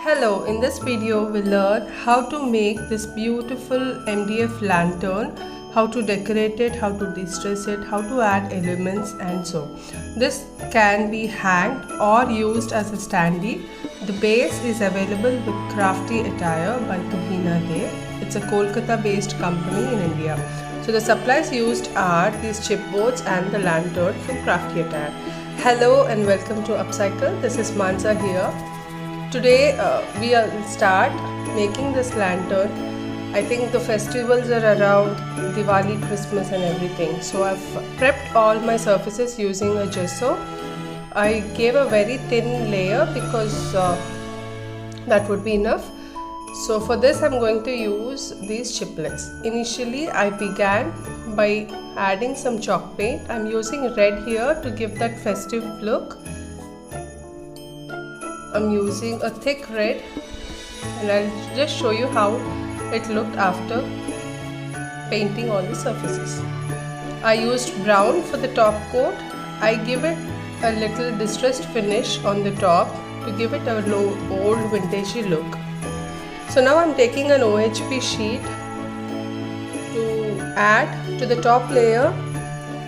Hello, in this video we'll learn how to make this beautiful MDF lantern, how to decorate it, how to distress it, how to add elements and so. This can be hanged or used as a standee. The base is available with Crafty Attire by Tuhina De. It's a Kolkata based company in India. So the supplies used are these chipboards and the lantern from Crafty Attire. Hello and welcome to Upcycle. This is Mansa here. Today we will start making this lantern. I think the festivals are around Diwali, Christmas and everything. So I've prepped all my surfaces using a gesso. I gave a very thin layer because that would be enough. So for this I'm going to use these chiplets. Initially I began by adding some chalk paint. I'm using red here to give that festive look. I'm using a thick red and I'll just show you how it looked after painting all the surfaces. I used brown for the top coat. I give it a little distressed finish on the top to give it a old vintagey look. So now I'm taking an OHP sheet to add to the top layer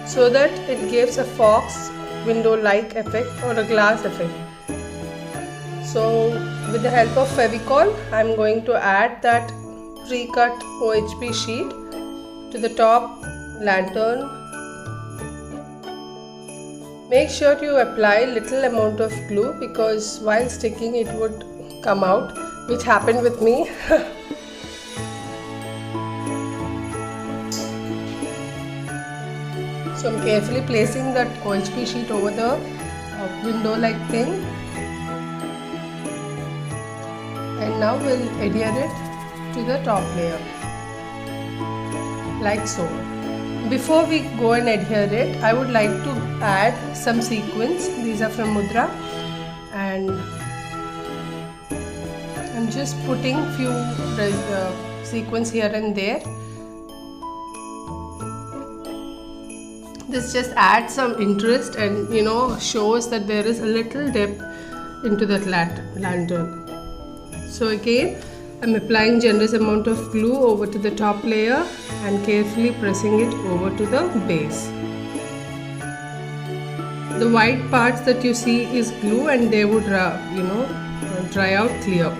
so that it gives a fox window-like effect or a glass effect. So with the help of Fevicol, I'm going to add that pre-cut OHP sheet to the top lantern. Make sure you apply little amount of glue because while sticking it would come out, which happened with me. So I'm carefully placing that OHP sheet over the window-like thing. And now we'll adhere it to the top layer like so. Before we go and adhere it, I would like to add some sequins. These are from Mudra and I'm just putting few sequins here and there. This just adds some interest and shows that there is a little depth into that lantern. So again, I'm applying generous amount of glue over to the top layer and carefully pressing it over to the base. The white parts that you see is glue and they would dry out clear.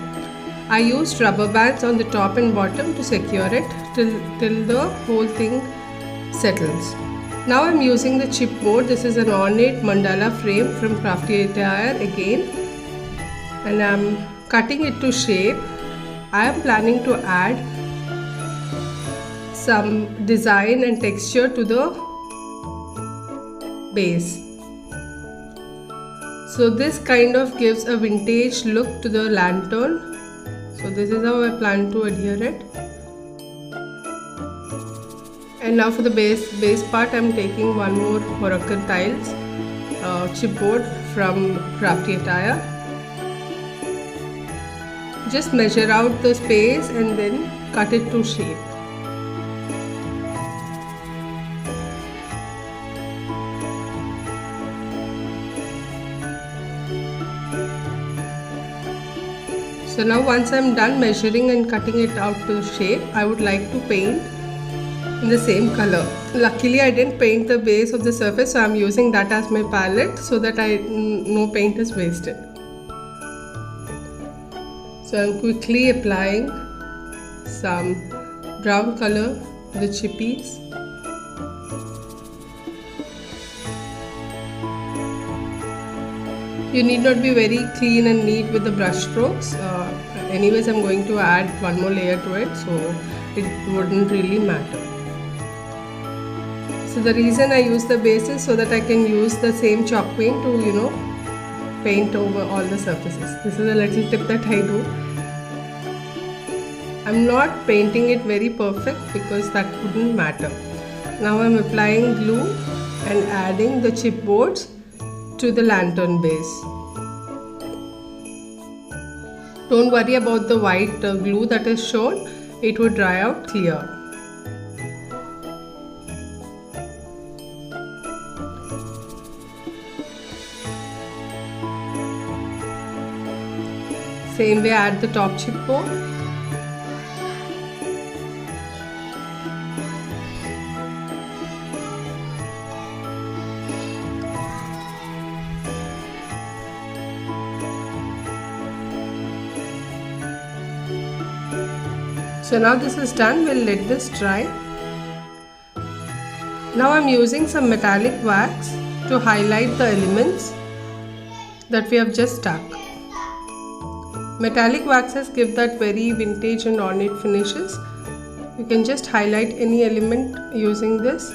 I used rubber bands on the top and bottom to secure it till the whole thing settles. Now I'm using the chipboard. This is an ornate mandala frame from Crafty Attire again, and I'm cutting it to shape. I am planning to add some design and texture to the base. So this kind of gives a vintage look to the lantern. So this is how I plan to adhere it. And now for the base part, I'm taking one more Moroccan tiles chipboard from Crafty Attire. Just measure out the space and then cut it to shape. So now once I'm done measuring and cutting it out to shape, I would like to paint in the same color. Luckily I didn't paint the base of the surface, so I'm using that as my palette so that no paint is wasted. So I'm quickly applying some brown color to the chippies. You need not be very clean and neat with the brush strokes. Anyways, I'm going to add one more layer to it, so it wouldn't really matter. So the reason I use the base is so that I can use the same chalk paint to paint over all the surfaces. This is a little tip that I do. I'm not painting it very perfect because that wouldn't matter. Now I'm applying glue and adding the chipboards to the lantern base. Don't worry about the white glue that is shown, it would dry out clear. Same way, add the top chipboard. So now this is done, we'll let this dry. Now I'm using some metallic wax to highlight the elements that we have just stuck. Metallic waxes give that very vintage and ornate finishes. You can just highlight any element using this.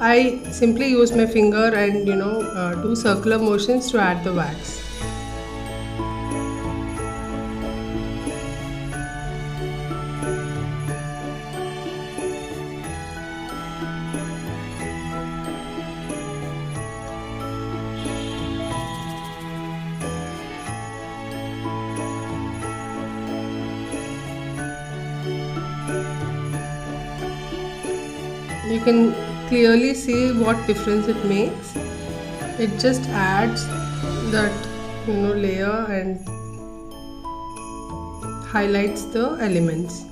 I simply use my finger and do circular motions to add the wax. You can clearly see what difference it makes. It just adds that layer and highlights the elements.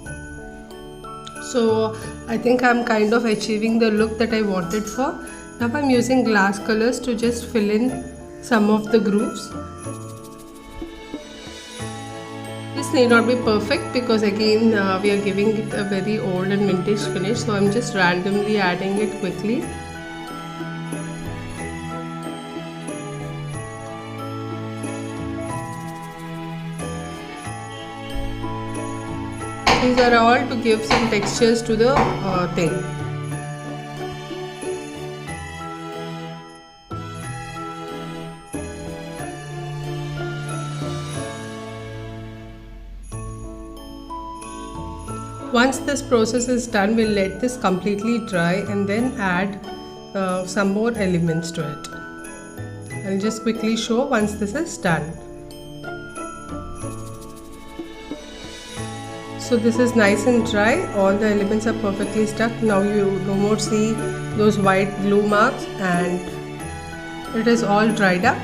So I think I'm kind of achieving the look that I wanted for. Now I'm using glass colors to just fill in some of the grooves. This need not be perfect because again we are giving it a very old and vintage finish, so I'm just randomly adding it quickly. These are all to give some textures to the thing. Once this process is done, we'll let this completely dry and then add some more elements to it. I'll just quickly show once this is done. So this is nice and dry, all the elements are perfectly stuck. Now you no more see those white glue marks and it is all dried up.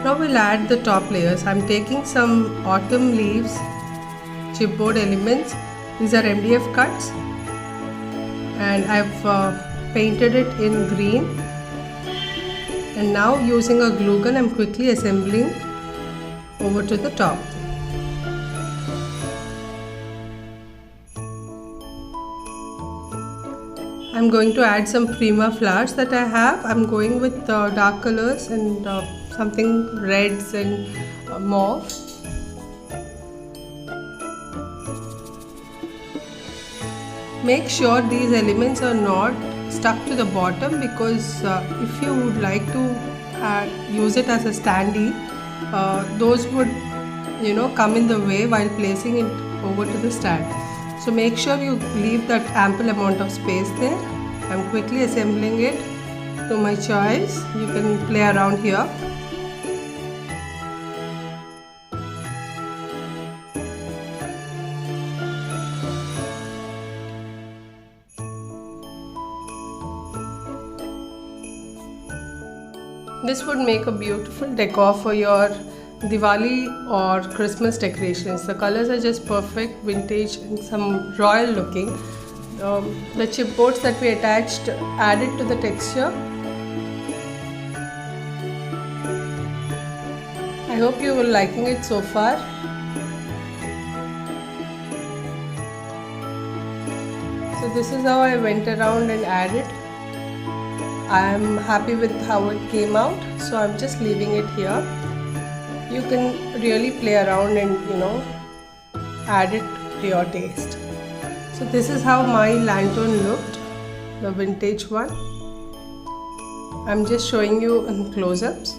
Now we'll add the top layers. I'm taking some autumn leaves, chipboard elements. These are MDF cuts and I've painted it in green, and now using a glue gun I'm quickly assembling over to the top. I'm going to add some Prima flowers that I have. I'm going with dark colors and something reds and mauve. Make sure these elements are not stuck to the bottom, because if you would like to use it as a standee, those would come in the way while placing it over to the stand. So make sure you leave that ample amount of space there. I'm quickly assembling it to my choice. You can play around here. This would make a beautiful decor for your Diwali or Christmas decorations. The colors are just perfect, vintage and some royal looking. The chipboards that we attached added to the texture. I hope you are liking it so far. So this is how I went around and added. I am happy with how it came out, so I'm just leaving it here. You can really play around and add it to your taste. So this is how my lantern looked, the vintage one. I'm just showing you in close-ups.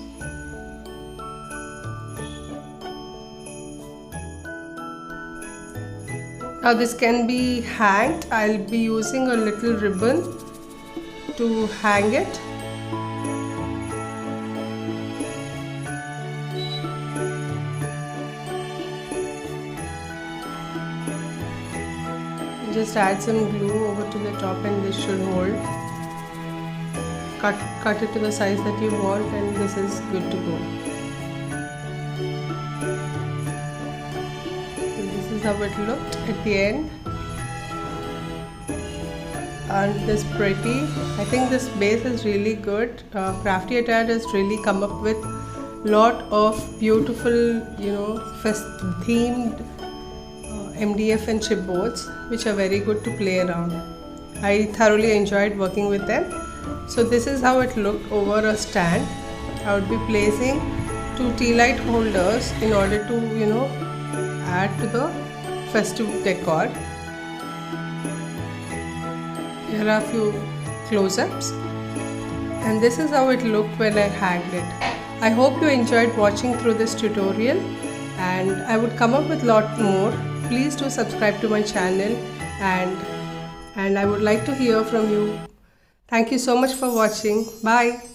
Now this can be hanged. I'll be using a little ribbon to hang it. Just add some glue over to the top and this should hold. Cut it to the size that you want and this is good to go. is how it looked at the end. And this pretty, I think this base is really good. Crafty Attire has really come up with lot of beautiful, themed MDF and chipboards, which are very good to play around. I thoroughly enjoyed working with them. So this is how it looked over a stand. I would be placing 2 tea light holders in order to add to the festive decor. Here are a few close-ups, and this is how it looked when I hanged it. I hope you enjoyed watching through this tutorial, and I would come up with a lot more. Please do subscribe to my channel, and I would like to hear from you. Thank you so much for watching. Bye.